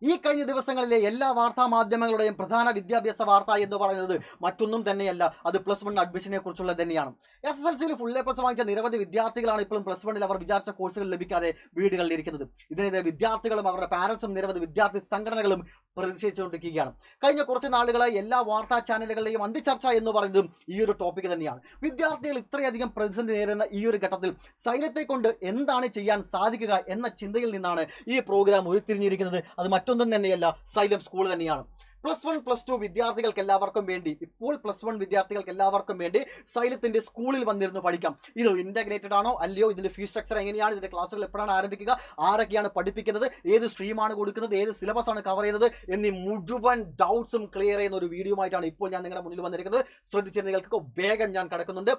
ഈ കഴിഞ്ഞ ദിവസങ്ങളിലെ എല്ലാ വാർത്താ മാധ്യമങ്ങളുടെയും പ്രധാന വിദ്യാഭ്യാസ വാർത്ത എന്ന് പറയുന്നത് മറ്റൊന്നും തന്നെയല്ല, അത് +1 അഡ്മിഷനെ കുറിച്ചുള്ള തന്നെയാണ്. SSLCയിൽ ഫുൾ എ പ്ലസ് വാങ്ങിച്ച നിരവധി വിദ്യാർത്ഥികളാണ് ഇപ്പോഴും +1 അവർ വിചാരിച്ച കോഴ്സുകൾ ലഭിക്കാതെ വീടുകളിൽ ഇരിക്കുന്നത്. ഇതിനെതിരെ വിദ്യാർത്ഥികളും അവരുടെ പാരന്റ്സും നിരവധി വിദ്യാർത്ഥി സംഘടനകളും പ്രതിഷേധിച്ചുകൊണ്ടിരിക്കുകയാണ്. കഴിഞ്ഞ കുറച്ച് നാളുകളായി എല്ലാ വാർത്താ ചാനലുകളുടെയും അന്തിച്ചർച്ച എന്ന് പറയുന്നതും ഈ ഒരു ടോപ്പിക് തന്നെയാണ്. വിദ്യാർത്ഥികൾ ഇത്രയധികം പ്രതിസന്ധി നേരിടുന്ന ഈ ഒരു ഘട്ടത്തിൽ സൈലത്തെ കൊണ്ട് എന്താണ് ചെയ്യാൻ സാധിക്കുക എന്ന ചിന്തയിൽ നിന്നാണ് ഈ പ്രോഗ്രാം ഉരുത്തിരിഞ്ഞിരിക്കുന്നത്. അത് മറ്റൊന്നും തന്നെയല്ല, സൈലം സ്കൂൾ തന്നെയാണ്. +1 +2 വിദ്യാർത്ഥികൾക്ക് എല്ലാവർക്കും വേണ്ടി, ഇപ്പോൾ +1 വിദ്യാർത്ഥികൾക്ക് എല്ലാവർക്കും വേണ്ടി സൈലത്തിന്റെ സ്കൂളിൽ വന്നിരുന്ന് പഠിക്കാം. ഇത് ഇന്റഗ്രേറ്റഡ് ആണോ അല്ലയോ, ഇതിന്റെ ഫീസ് സ്ട്രക്ചർ എങ്ങനെയാണ്, ഇതിന്റെ ക്ലാസ്സുകൾ എപ്പോഴാണ് ആരംഭിക്കുക, ആരൊക്കെയാണ് പഠിപ്പിക്കുന്നത്, ഏത് സ്ട്രീമാണ് കൊടുക്കുന്നത്, ഏത് സിലബസ് ആണ് കവർ ചെയ്യുന്നത് എന്നീ മുഴുവൻ ഡൗട്ട്സും ക്ലിയർ ചെയ്യുന്ന ഒരു വീഡിയോ ആയിട്ടാണ് ഇപ്പോൾ ഞാൻ നിങ്ങളുടെ മുന്നിൽ വന്നിരിക്കുന്നത്. ശ്രദ്ധിച്ച നിങ്ങൾക്ക് വേഗം ഞാൻ കടക്കുന്നുണ്ട്.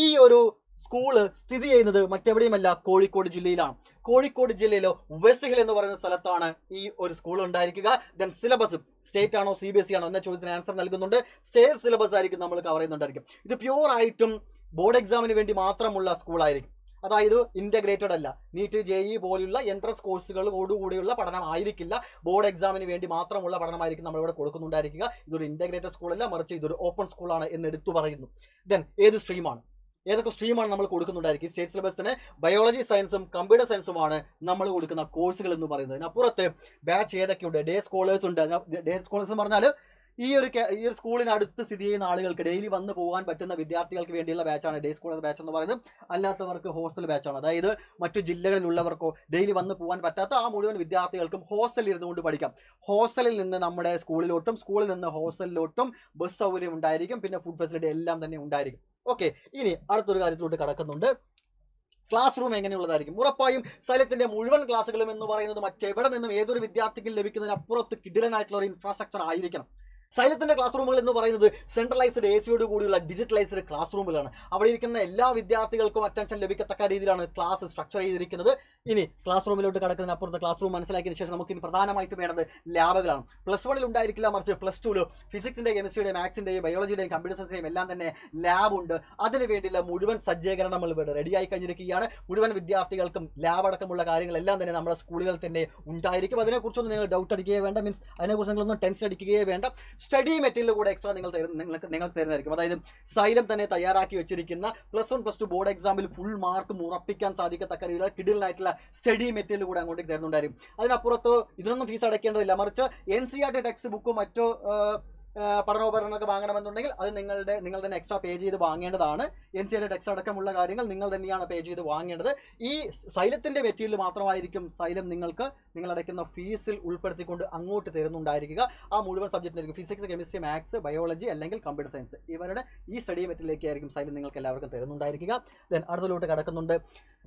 ഈ ഒരു സ്കൂള് സ്ഥിതി ചെയ്യുന്നത് മറ്റെവിടെയുമല്ല, കോഴിക്കോട് ജില്ലയിലാണ്. കോഴിക്കോട് ജില്ലയിലോ വെസ്റ്റ് എന്ന് പറയുന്ന സ്ഥലത്താണ് ഈ ഒരു സ്കൂൾ ഉണ്ടായിരിക്കുക. ദെൻ സിലബസ് സ്റ്റേറ്റ് ആണോ CBSE ആണോ എന്ന ചോദ്യത്തിന് ആൻസർ നൽകുന്നുണ്ട്. സ്റ്റേറ്റ് സിലബസ് ആയിരിക്കും നമ്മൾ കവർ ചെയ്യുന്നുണ്ടായിരിക്കും. ഇത് പ്യൂർ ആയിട്ടും ബോർഡ് എക്സാമിന് വേണ്ടി മാത്രമുള്ള സ്കൂളായിരിക്കും. അതായത് ഇന്റഗ്രേറ്റഡ് അല്ല. നീറ്റ് JEE പോലുള്ള എൻട്രൻസ് കോഴ്സുകളോടുകൂടിയുള്ള പഠനം ആയിരിക്കില്ല, ബോർഡ് എക്സാമിന് വേണ്ടി മാത്രമുള്ള പഠനമായിരിക്കും നമ്മളിവിടെ കൊടുക്കുന്നുണ്ടായിരിക്കുക. ഇതൊരു ഇന്റഗ്രേറ്റഡ് സ്കൂളല്ല, മറിച്ച് ഇതൊരു ഓപ്പൺ സ്കൂളാണ് എന്ന് എടുത്തു പറയുന്നു. ദെൻ ഏത് സ്ട്രീമാണ്, ഏതൊക്കെ സ്ട്രീമാണ് നമ്മൾ കൊടുക്കുന്നുണ്ടായിരിക്കും. സ്റ്റേറ്റ് സിലബസിന് ബയോളജി സയൻസും കമ്പ്യൂട്ടർ സയൻസുമാണ് നമ്മൾ കൊടുക്കുന്ന കോഴ്സുകൾ എന്ന് പറയുന്നത്. അതിനപ്പുറത്ത് ബാച്ച് ഏതൊക്കെയുണ്ട്, ഡേ സ്കോളേഴ്സ് ഉണ്ട്. ഡേ സ്കോളേഴ്സ് എന്ന് പറഞ്ഞാൽ ഈ ഒരു സ്കൂളിനടുത്ത് സ്ഥിതി ചെയ്യുന്ന ആളുകൾക്ക് ഡെയിലി വന്ന് പോകാൻ പറ്റുന്ന വിദ്യാർത്ഥികൾക്ക് വേണ്ടിയുള്ള ബാച്ചാണ് ഡേ സ്കോളർ ബാച്ച് എന്ന് പറയുന്നത്. അല്ലാത്തവർക്ക് ഹോസ്റ്റൽ ബാച്ചാണ്. അതായത് മറ്റു ജില്ലകളിലുള്ളവർക്കോ ഡെയിലി വന്ന് പോകാൻ പറ്റാത്ത ആ മുഴുവൻ വിദ്യാർത്ഥികൾക്കും ഹോസ്റ്റലിൽ ഇരുന്നുകൊണ്ട് പഠിക്കാം. ഹോസ്റ്റലിൽ നിന്ന് നമ്മുടെ സ്കൂളിലോട്ടും സ്കൂളിൽ നിന്ന് ഹോസ്റ്റലിലോട്ടും ബസ് സൗകര്യം ഉണ്ടായിരിക്കും, പിന്നെ ഫുഡ് ഫെസിലിറ്റി എല്ലാം തന്നെ ഉണ്ടായിരിക്കും. ഓക്കെ, ഇനി അടുത്തൊരു കാര്യത്തിലോട്ട് കടക്കുന്നുണ്ട്. Class room എങ്ങനെയുള്ളതായിരിക്കും? ഉറപ്പായും സൈലത്തിന്റെ മുഴുവൻ ക്ലാസ്സുകളും എന്ന് പറയുന്നത് മറ്റെവിടെ നിന്നും ഏതൊരു വിദ്യാർത്ഥിക്കും ലഭിക്കുന്നതിനപ്പുറത്ത് കിടിലനായിട്ടുള്ള ഒരു ഇൻഫ്രാസ്ട്രക്ചർ ആയിരിക്കണം. സൈലത്തിന്റെ ക്ലാസ് റൂമുകൾ എന്ന് പറയുന്നത് സെൻട്രലൈസ്ഡ് AC കൂടിയുള്ള ഡിജിറ്റലൈസ്ഡ് ക്ലാസ് റൂമുകളാണ്. അവിടെ ഇരിക്കുന്ന എല്ലാ വിദ്യാർത്ഥികൾക്കും അറ്റൻഷൻ ലഭിക്കത്തക്ക രീതിയിലാണ് ക്ലാസ് സ്ട്രക്ചർ ചെയ്തിരിക്കുന്നത്. ഇനി ക്ലാസ് റൂമിലോട്ട് കടക്കുന്നതിനപ്പുറത്ത് ക്ലാസ് റൂം മനസ്സിലാക്കിയതിനു ശേഷം നമുക്ക് ഇനി പ്രധാനമായിട്ട് വേണ്ടത് ലാബുകളാണ്. +1 ഉണ്ടായിരിക്കില്ല, മറിച്ച് +2 ഫിസിക്സിന്റെ, കെമിസ്ട്രിയുടെയും, മാത്സിന്റെയും, ബയോളജിയുടെയും, കമ്പ്യൂട്ടർ സയൻസിന്റെയും എല്ലാം തന്നെ ലാബ് ഉണ്ട്. അതിന് വേണ്ടിയുള്ള മുഴുവൻ സജ്ജീകരണങ്ങൾ ഇവിടെ റെഡിയായി കഴിഞ്ഞിരിക്കുകയാണ്. മുഴുവൻ വിദ്യാർത്ഥികൾക്കും ലാബ് അടക്കമുള്ള കാര്യങ്ങളെല്ലാം തന്നെ നമ്മുടെ സ്കൂളുകളിൽ തന്നെ ഉണ്ടായിരിക്കും. അതിനെക്കുറിച്ചൊന്നും നിങ്ങൾ ഡൗട്ട് അടിക്കുകയേ വേണ്ട, മീൻസ് അതിനെക്കുറിച്ച് നിങ്ങളൊന്നും ടെൻഷൻ അടിക്കുകയേ വേണ്ട. സ്റ്റഡി മെറ്റീരിയൽ കൂടെ എക്സ്ട്രാ നിങ്ങൾക്ക് തരുന്നതായിരിക്കും. അതായത് സൈലം തന്നെ തയ്യാറാക്കി വെച്ചിരിക്കുന്ന +1 +2 ബോർഡ് എക്സാമിൽ ഫുൾ മാർക്ക് ഉറപ്പിക്കാൻ സാധിക്കത്തക്ക രീതിയിലുള്ള കിടിലായിട്ടുള്ള സ്റ്റഡി മെറ്റീരിയൽ കൂടെ അങ്ങോട്ടേക്ക് തരുന്നുണ്ടായിരിക്കും. അതിനപ്പുറത്ത് ഇതിനൊന്നും ഫീസ് അടയ്ക്കേണ്ടതില്ല, മറിച്ച് NCERT ടെക്സ്റ്റ് ബുക്കോ മറ്റോ പഠനോപകരണങ്ങളൊക്കെ വാങ്ങണമെന്നുണ്ടെങ്കിൽ അത് നിങ്ങൾ തന്നെ എക്സ്ട്രാ പേ ചെയ്ത് വാങ്ങേണ്ടതാണ്. NCERT ടെക്സ്റ്റ് അടക്കമുള്ള കാര്യങ്ങൾ നിങ്ങൾ തന്നെയാണ് പേ ചെയ്ത് വാങ്ങേണ്ടത്. ഈ സൈലത്തിന്റെ മെറ്റീരിയൽ മാത്രമായിരിക്കും സൈലം നിങ്ങൾ അടയ്ക്കുന്ന ഫീസിൽ ഉൾപ്പെടുത്തിക്കൊണ്ട് അങ്ങോട്ട് തരുന്നുണ്ടായിരിക്കുക. ആ മുഴുവൻ സബ്ജക്റ്റിലായിരിക്കും ഫിസിക്സ്, കെമിസ്ട്രി, മാത്സ്, ബയോളജി അല്ലെങ്കിൽ കമ്പ്യൂട്ടർ സയൻസ്, ഇവരുടെ ഈ സ്റ്റഡി മെറ്റീരിയലേക്കായിരിക്കും സൈലം നിങ്ങൾക്ക് എല്ലാവർക്കും തരുന്നുണ്ടായിരിക്കുക. ദെൻ അടുത്തലോട്ട് കടക്കുന്നുണ്ട്.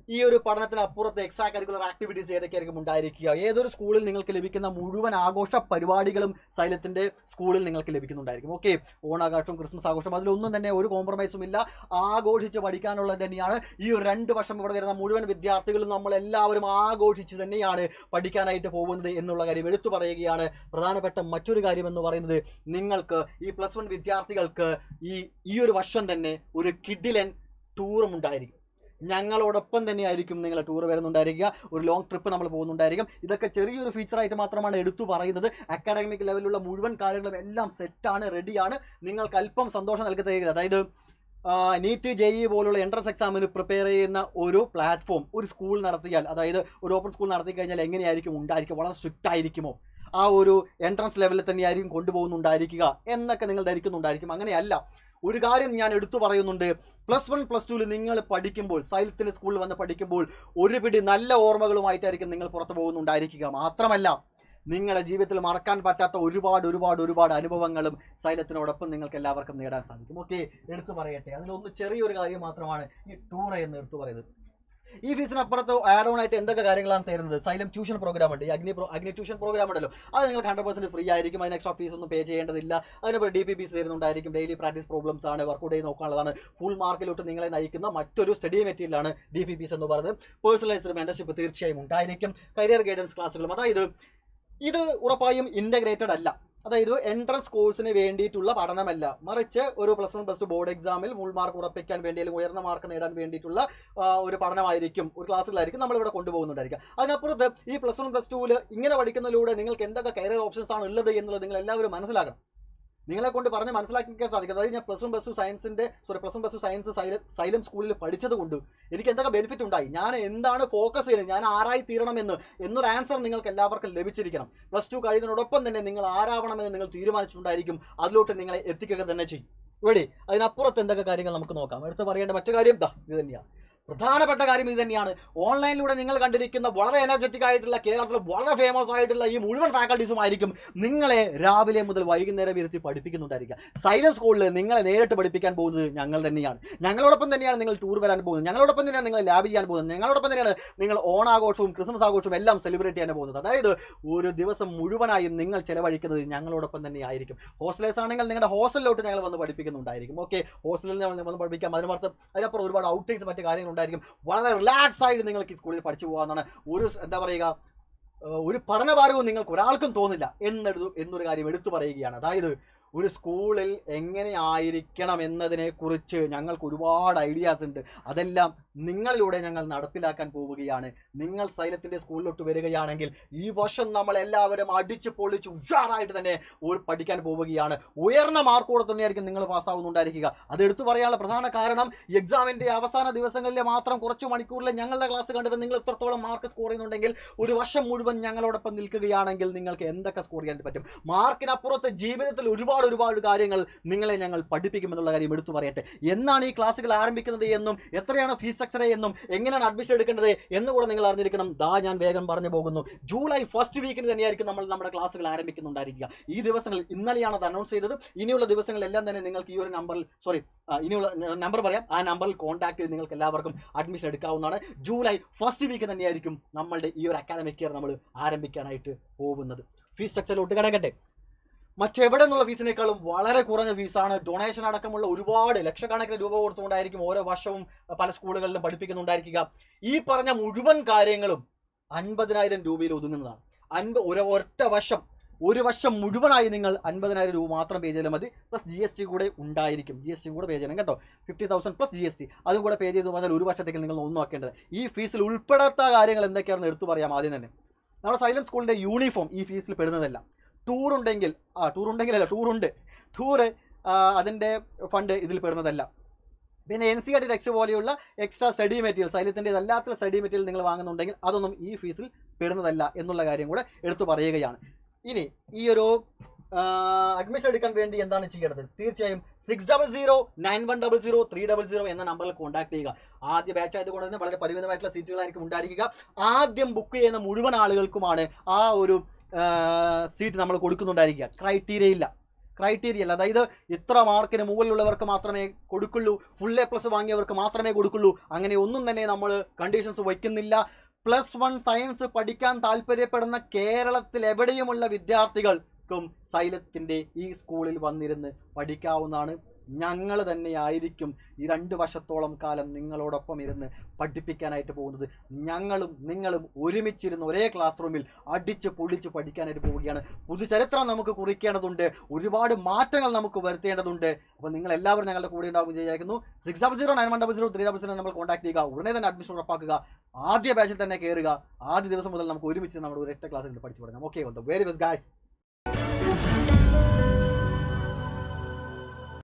ഈ ഒരു പഠനത്തിന് അപ്പുറത്ത് എക്സ്ട്രാ കരിക്കുലർ ആക്ടിവിറ്റീസ് ഏതൊക്കെയായിരിക്കും ഉണ്ടായിരിക്കുക? ഏതൊരു സ്കൂളിൽ നിങ്ങൾക്ക് ലഭിക്കുന്ന മുഴുവൻ ആഘോഷ പരിപാടികളും സൈലത്തിന്റെ സ്കൂളിൽ നിങ്ങൾക്ക് ലഭിക്കുന്നുണ്ടായിരിക്കും. ഓക്കെ, ഓണാഘോഷം, ക്രിസ്മസ് ആഘോഷം, അതിലൊന്നും തന്നെ ഒരു കോംപ്രമൈസും ഇല്ല. ആഘോഷിച്ച് പഠിക്കാനുള്ളത് തന്നെയാണ്. ഈ ഒരു 2 വർഷം ഇവിടെ വരുന്ന മുഴുവൻ വിദ്യാർത്ഥികളും നമ്മളെല്ലാവരും ആഘോഷിച്ച് തന്നെയാണ് പഠിക്കാനായിട്ട് പോകുന്നത് എന്നുള്ള കാര്യം എടുത്തു പറയുകയാണ്. പ്രധാനപ്പെട്ട മറ്റൊരു കാര്യം എന്ന് പറയുന്നത്, നിങ്ങൾക്ക് ഈ +1 വിദ്യാർത്ഥികൾക്ക് ഈ ഒരു വർഷം തന്നെ ഒരു കിഡിലൻ ടൂറും ഉണ്ടായിരിക്കും. ഞങ്ങളോടൊപ്പം തന്നെയായിരിക്കും നിങ്ങൾ ടൂർ വരുന്നുണ്ടായിരിക്കുക. ഒരു ലോങ് ട്രിപ്പ് നമ്മൾ പോകുന്നുണ്ടായിരിക്കും. ഇതൊക്കെ ചെറിയൊരു ഫീച്ചറായിട്ട് മാത്രമാണ് എടുത്തു പറയുന്നത്. അക്കാഡമിക് ലെവലിലുള്ള മുഴുവൻ കാര്യങ്ങളും എല്ലാം സെറ്റാണ്, റെഡിയാണ്. നിങ്ങൾക്ക് അല്പം സന്തോഷം നൽകുന്ന, അതായത് നീറ്റ് JEE പോലുള്ള എൻട്രൻസ് എക്സാമിന് പ്രിപ്പയർ ചെയ്യുന്ന ഒരു പ്ലാറ്റ്ഫോം ഒരു സ്കൂൾ നടത്തിയാൽ, അതായത് ഒരു ഓപ്പൺ സ്കൂൾ നടത്തി കഴിഞ്ഞാൽ എങ്ങനെയായിരിക്കും ഉണ്ടായിരിക്കും? വളരെ സ്ട്രിക്റ്റ് ആയിരിക്കുമോ? ആ ഒരു എൻട്രൻസ് ലെവലിൽ തന്നെയായിരിക്കും കൊണ്ടുപോകുന്നുണ്ടായിരിക്കുക എന്നൊക്കെ നിങ്ങൾ ധരിക്കുന്നുണ്ടായിരിക്കും. അങ്ങനെയല്ല. ഒരു കാര്യം ഞാൻ എടുത്തു പറയുന്നുണ്ട്. +1 +2 നിങ്ങൾ പഠിക്കുമ്പോൾ, സൈലത്തിന്റെ സ്കൂളിൽ വന്ന് പഠിക്കുമ്പോൾ ഒരു പിടി നല്ല ഓർമ്മകളുമായിട്ടായിരിക്കും നിങ്ങൾ പുറത്തു പോകുന്നുണ്ടായിരിക്കുക. മാത്രമല്ല, നിങ്ങളുടെ ജീവിതത്തിൽ മറക്കാൻ പറ്റാത്ത ഒരുപാട് അനുഭവങ്ങളും സൈലത്തിനോടൊപ്പം നിങ്ങൾക്ക് എല്ലാവർക്കും നേടാൻ സാധിക്കും. ഓക്കെ, എടുത്തു പറയട്ടെ. അതിലൊന്ന് ചെറിയൊരു കാര്യം മാത്രമാണ് ഈ ടൂർ എന്ന് എടുത്തു പറയുന്നത്. ഈ ഫീസിനപ്പുറത്ത് ആഡ് ഓൺ ആയിട്ട് എന്തൊക്കെ കാര്യങ്ങളാണ് തരുന്നത്? സൈലം ട്യൂഷൻ പ്രോഗ്രാം ഉണ്ട്. ഈ അഗ്നി ട്യൂഷൻ പ്രോഗ്രാം ഉണ്ടല്ലോ, അത് നിങ്ങൾക്ക് 100% ഫ്രീ ആയിരിക്കും. അതിന് എക്സ്ട്രാ ഫീസ് ഒന്നും പേ ചെയ്യേണ്ടതില്ല. അതിനൊപ്പം DPPs തരുന്നുണ്ടായിരിക്കും. ഡെയിലി പ്രാക്ടീസ് പ്രോബ്ലംസ് ആണ്, വർക്കൗട്ട് ചെയ്ത് നോക്കാനുള്ളതാണ്. ഫുൾ മാർക്കിലോട്ട് നിങ്ങളെ നയിക്കുന്ന മറ്റൊരു സ്റ്റഡി മെറ്റീരിയലാണ് DPPs എന്ന് പറയുന്നത്. പേഴ്സണലൈസ്ഡ് മെന്റർഷിപ്പ് തീർച്ചയായും ഉണ്ടായിരിക്കും. കരിയർ ഗൈഡൻസ് ക്ലാസ്സുകളും. അതായത് ഇത് ഉറപ്പായും ഇന്റഗ്രേറ്റഡ് അല്ല. അതായത് എൻട്രൻസ് കോഴ്സിന് വേണ്ടിയിട്ടുള്ള പഠനമല്ല, മറിച്ച് ഒരു +1 +2 ബോർഡ് എക്സാമിൽ ഫുൾ മാർക്ക് ഉറപ്പിക്കാൻ വേണ്ടി അല്ലെങ്കിൽ ഉയർന്ന മാർക്ക് നേടാൻ വേണ്ടിയിട്ടുള്ള ഒരു പഠനമായിരിക്കും, ഒരു ക്ലാസ്സുകളായിരിക്കും നമ്മളിവിടെ കൊണ്ടുപോകുന്നുണ്ടായിരിക്കുക. അതിനപ്പുറത്ത് ഈ +1 +2 ഇങ്ങനെ പഠിക്കുന്നതിലൂടെ നിങ്ങൾക്ക് എന്തൊക്കെ കരിയർ ഓപ്ഷൻസ് ആണ് ഉള്ളത് എന്നുള്ളത് നിങ്ങൾ എല്ലാവരും മനസ്സിലാക്കണം. നിങ്ങളെ കൊണ്ട് പറഞ്ഞ് മനസ്സിലാക്കിക്കാൻ സാധിക്കും. അതായത് ഞാൻ +1 +2 സയൻസ് സൈലം സ്കൂളിൽ പഠിച്ചത് കൊണ്ട് എനിക്ക് എന്തൊക്കെ ബെനിഫിറ്റ് ഉണ്ടായി, ഞാൻ എന്താണ് ഫോക്കസ് ചെയ്യുന്നത്, ഞാൻ ആരായി തീരണം എന്നൊരു ആൻസർ നിങ്ങൾക്ക് എല്ലാവർക്കും ലഭിച്ചിരിക്കണം. +2 കഴിയുന്നതിനോടൊപ്പം തന്നെ നിങ്ങൾ ആരാവണമെന്ന് നിങ്ങൾ തീരുമാനിച്ചിട്ടുണ്ടായിരിക്കും, അതിലോട്ട് നിങ്ങളെ എത്തിക്കുക തന്നെ ചെയ്യും. ഇവിടെ അതിനപ്പുറത്ത് എന്തൊക്കെ കാര്യങ്ങൾ നമുക്ക് നോക്കാം. എടുത്ത് പറയേണ്ട മറ്റു കാര്യം ഇത് തന്നെയാണ്, പ്രധാനപ്പെട്ട കാര്യം ഇത് തന്നെയാണ്. ഓൺലൈനിലൂടെ നിങ്ങൾ കണ്ടിരിക്കുന്ന വളരെ എനർജറ്റിക് ആയിട്ടുള്ള, കേരളത്തിൽ വളരെ ഫേമസ് ആയിട്ടുള്ള ഈ മുഴുവൻ ഫാക്കൽറ്റീസുമായിരിക്കും നിങ്ങളെ രാവിലെ മുതൽ വൈകുന്നേരം ഇരുത്തി പഠിപ്പിക്കുന്നുണ്ടായിരിക്കുക. സൈലം സ്കൂളിൽ നിങ്ങളെ നേരിട്ട് പഠിപ്പിക്കാൻ പോകുന്നത് ഞങ്ങൾ തന്നെയാണ്. ഞങ്ങളോടൊപ്പം തന്നെയാണ് നിങ്ങൾ ടൂർ വരാൻ പോകുന്നത്, ഞങ്ങളോടൊപ്പം തന്നെയാണ് നിങ്ങൾ ലാബ് ചെയ്യാൻ പോകുന്നത്, ഞങ്ങളോടൊപ്പം തന്നെയാണ് നിങ്ങൾ ഓണാഘോഷവും ക്രിസ്മസ് ആഘോഷവും എല്ലാം സെലിബ്രേറ്റ് ചെയ്യാൻ പോകുന്നത്. അതായത് ഒരു ദിവസം മുഴുവനായും നിങ്ങൾ ചെലവഴിക്കുന്നത് ഞങ്ങളോടൊപ്പം തന്നെ ആയിരിക്കും. ഹോസ്റ്റലേഴ്സ് ആണെങ്കിൽ നിങ്ങളുടെ ഹോസ്റ്റലിലോട്ട് ഞങ്ങൾ വന്ന് പഠിപ്പിക്കുന്നുണ്ടായിരിക്കും. ഓക്കെ, ഹോസ്റ്റലിൽ വന്ന് പഠിപ്പിക്കാം. അതിനപ്പുറം ഒരുപാട് ഔട്ടിങ്സ് മറ്റു കാര്യങ്ങൾ ഉണ്ടായിരിക്കും. വളരെ റിലാക്സ് ആയിട്ട് നിങ്ങൾക്ക് ഈ സ്കൂളിൽ പഠിച്ചു പോകാമെന്നാണ്. എന്താ പറയുക, ഒരു പഠനഭാരവും നിങ്ങൾക്ക് ഒരാൾക്കും തോന്നില്ല എന്നൊരു കാര്യം എടുത്തു പറയുകയാണ്. അതായത് ഒരു സ്കൂളിൽ എങ്ങനെ ആയിരിക്കണം എന്നതിനെ കുറിച്ച് ഞങ്ങൾക്ക് ഒരുപാട് ഐഡിയാസ് ഉണ്ട്. അതെല്ലാം നിങ്ങളിലൂടെ ഞങ്ങൾ നടപ്പിലാക്കാൻ പോവുകയാണ്. നിങ്ങൾ സൈലത്തിന്റെ സ്കൂളിലോട്ട് വരികയാണെങ്കിൽ ഈ വർഷം നമ്മൾ എല്ലാവരും അടിച്ച് പൊളിച്ച് ഉഷാറായിട്ട് തന്നെ പഠിക്കാൻ പോവുകയാണ്. ഉയർന്ന മാർക്കോടെ തന്നെയായിരിക്കും നിങ്ങൾ പാസ്സാവുന്നുണ്ടായിരിക്കുക. അത് എടുത്തു പറയാനുള്ള പ്രധാന കാരണം എക്സാമിന്റെ അവസാന ദിവസങ്ങളിൽ മാത്രം കുറച്ച് മണിക്കൂറിൽ ഞങ്ങളുടെ ക്ലാസ് കണ്ടിട്ട് നിങ്ങൾ എത്രത്തോളം മാർക്ക് സ്കോർ ചെയ്യുന്നുണ്ടെങ്കിൽ ഒരു വർഷം മുഴുവൻ ഞങ്ങളോടൊപ്പം നിൽക്കുകയാണെങ്കിൽ നിങ്ങൾക്ക് എന്തൊക്കെ സ്കോർ ചെയ്യാൻ പറ്റും. മാർക്കിനപ്പുറത്ത് ജീവിതത്തിൽ ഒരുപാട് കാര്യങ്ങൾ നിങ്ങളെ ഞങ്ങൾ പഠിപ്പിക്കുമെന്നുള്ള കാര്യം എടുത്തു പറയട്ടെ. എന്നാണ് ഈ ക്ലാസ്സുകൾ ആരംഭിക്കുന്നത് എന്നും എത്രയാണ് ഫീസ് സ്ട്രക്ചർ എന്നും എങ്ങനെയാണ് അഡ്മിഷൻ എടുക്കേണ്ടത് എന്ന് കൂടെ നിങ്ങൾ അറിഞ്ഞിരിക്കണം. ഞാൻ വേഗം പറഞ്ഞു പോകുന്നു. ജൂലൈ 1st വീക്കിന് തന്നെയായിരിക്കും നമ്മുടെ ക്ലാസ്സുകൾ ആരംഭിക്കുന്നുണ്ടായിരിക്കുക. ഈ ദിവസങ്ങളിൽ ഇന്നലെയാണ് അത് അനൗൺസ് ചെയ്തത്. ഇനിയുള്ള ദിവസങ്ങളിലെല്ലാം തന്നെ നിങ്ങൾക്ക് ഈ ഒരു നമ്പറിൽ ഇനിയുള്ള നമ്പർ പറയാം, ആ നമ്പറിൽ കോൺടാക്ട് ചെയ്ത് നിങ്ങൾക്ക് എല്ലാവർക്കും അഡ്മിഷൻ എടുക്കാവുന്നതാണ്. ജൂലൈ 1st വീക്ക് തന്നെയായിരിക്കും നമ്മളുടെ ഈ ഒരു അക്കാഡമിക് ഇയർ നമ്മൾ ആരംഭിക്കാനായിട്ട് പോകുന്നത്. ഫീസ് സ്ട്രക്ചറിലോട്ട് കിടക്കട്ടെ. മറ്റെവിടെ നിന്നുള്ള ഫീസിനേക്കാളും വളരെ കുറഞ്ഞ ഫീസാണ്. ഡൊണേഷൻ അടക്കമുള്ള ഒരുപാട് ലക്ഷക്കണക്കിന് രൂപ കൊടുത്തുകൊണ്ടായിരിക്കും ഓരോ വർഷവും പല സ്കൂളുകളിലും പഠിപ്പിക്കുന്നുണ്ടായിരിക്കുക. ഈ പറഞ്ഞ മുഴുവൻ കാര്യങ്ങളും 50,000 രൂപയിൽ ഒതുങ്ങുന്നതാണ്. ഒരു വർഷം മുഴുവനായി നിങ്ങൾ 50,000 രൂപ മാത്രം പേ ചെയ്താൽ മതി. പ്ലസ് GST കൂടെ ഉണ്ടായിരിക്കും. GST കൂടെ പേ ചെയ്യണം കേട്ടോ. 50,000 പ്ലസ് GST അതും കൂടെ പേ ചെയ്ത് വന്നാൽ ഒരു വർഷത്തേക്ക് നിങ്ങൾ ഒന്നും ആക്കേണ്ടത്. ഈ ഫീസിൽ ഉൾപ്പെടാത്ത കാര്യങ്ങൾ എന്തൊക്കെയാണെന്ന് എടുത്തു പറയാം. ആദ്യം തന്നെ നമ്മുടെ സൈലം സ്കൂളിന്റെ യൂണിഫോം ഈ ഫീസിൽ പെടുന്നതല്ല. ടൂർ അതിൻ്റെ ഫണ്ട് ഇതിൽ പെടുന്നതല്ല. പിന്നെ NCERT ടെക്സ്റ്റ് പോലെയുള്ള എക്സ്ട്രാ സ്റ്റഡി മെറ്റീരിയൽ, സൈലത്തിൻ്റെ അല്ലാത്ത സ്റ്റഡി മെറ്റീരിയൽ നിങ്ങൾ വാങ്ങുന്നുണ്ടെങ്കിൽ അതൊന്നും ഈ ഫീസിൽ പെടുന്നതല്ല എന്നുള്ള കാര്യം കൂടെ എടുത്തു പറയുകയാണ്. ഇനി ഈ ഒരു അഡ്മിഷൻ എടുക്കാൻ വേണ്ടി എന്താണ് ചെയ്യേണ്ടത്? തീർച്ചയായും 600-9100-300 എന്ന നമ്പറിൽ കോൺടാക്ട് ചെയ്യുക. ആദ്യ ബാച്ച് ആയതുകൊണ്ട് തന്നെ വളരെ പരിമിതമായിട്ടുള്ള സീറ്റുകളായിരിക്കും ഉണ്ടായിരിക്കുക. ആദ്യം ബുക്ക് ചെയ്യുന്ന മുഴുവൻ ആളുകൾക്കുമാണ് ആ ഒരു സീറ്റ് നമ്മൾ കൊടുക്കുന്നുണ്ടായിരിക്കുക. ക്രൈറ്റീരിയ അല്ല. അതായത് ഇത്ര മാർക്കിന് മുകളിലുള്ളവർക്ക് മാത്രമേ കൊടുക്കുള്ളൂ, ഫുൾ A+ വാങ്ങിയവർക്ക് മാത്രമേ കൊടുക്കുള്ളൂ, അങ്ങനെ ഒന്നും തന്നെ നമ്മൾ കണ്ടീഷൻസ് വയ്ക്കുന്നില്ല. +1 സയൻസ് പഠിക്കാൻ താല്പര്യപ്പെടുന്ന കേരളത്തിൽ എവിടെയുമുള്ള വിദ്യാർത്ഥികൾക്കും സൈലത്തിന്റെ ഈ സ്കൂളിൽ വന്നിരുന്ന് പഠിക്കാവുന്നതാണ്. ഞങ്ങൾ തന്നെയായിരിക്കും ഈ 2 വർഷത്തോളം കാലം നിങ്ങളോടൊപ്പം ഇരുന്ന് പഠിപ്പിക്കാനായിട്ട് പോകുന്നത്. ഞങ്ങളും നിങ്ങളും ഒരുമിച്ചിരുന്ന് ഒരേ ക്ലാസ് റൂമിൽ അടിച്ച് പൊളിച്ച് പഠിക്കാനായിട്ട് പോവുകയാണ്. പുതുചരിത്രം നമുക്ക് കുറിക്കേണ്ടതുണ്ട്, ഒരുപാട് മാറ്റങ്ങൾ നമുക്ക് വരുത്തേണ്ടതുണ്ട്. അപ്പോൾ നിങ്ങൾ എല്ലാവരും ഞങ്ങളുടെ കൂടെ ഉണ്ടാകും വിചാരിക്കുന്നു. 600-9100-300 നമ്മൾ കോൺടാക്ട് ചെയ്യുക. ഉടനെ തന്നെ അഡ്മിഷൻ ഉറപ്പാക്കുക. ആദ്യ ബാച്ചിൽ തന്നെ കയറുക. ആദ്യ ദിവസം മുതൽ നമുക്ക് ഒരുമിച്ച് നമ്മുടെ ഒരൊറ്റ ക്ലാസ്സിൽ പഠിച്ചു തുടങ്ങാം. Okay, very best guys.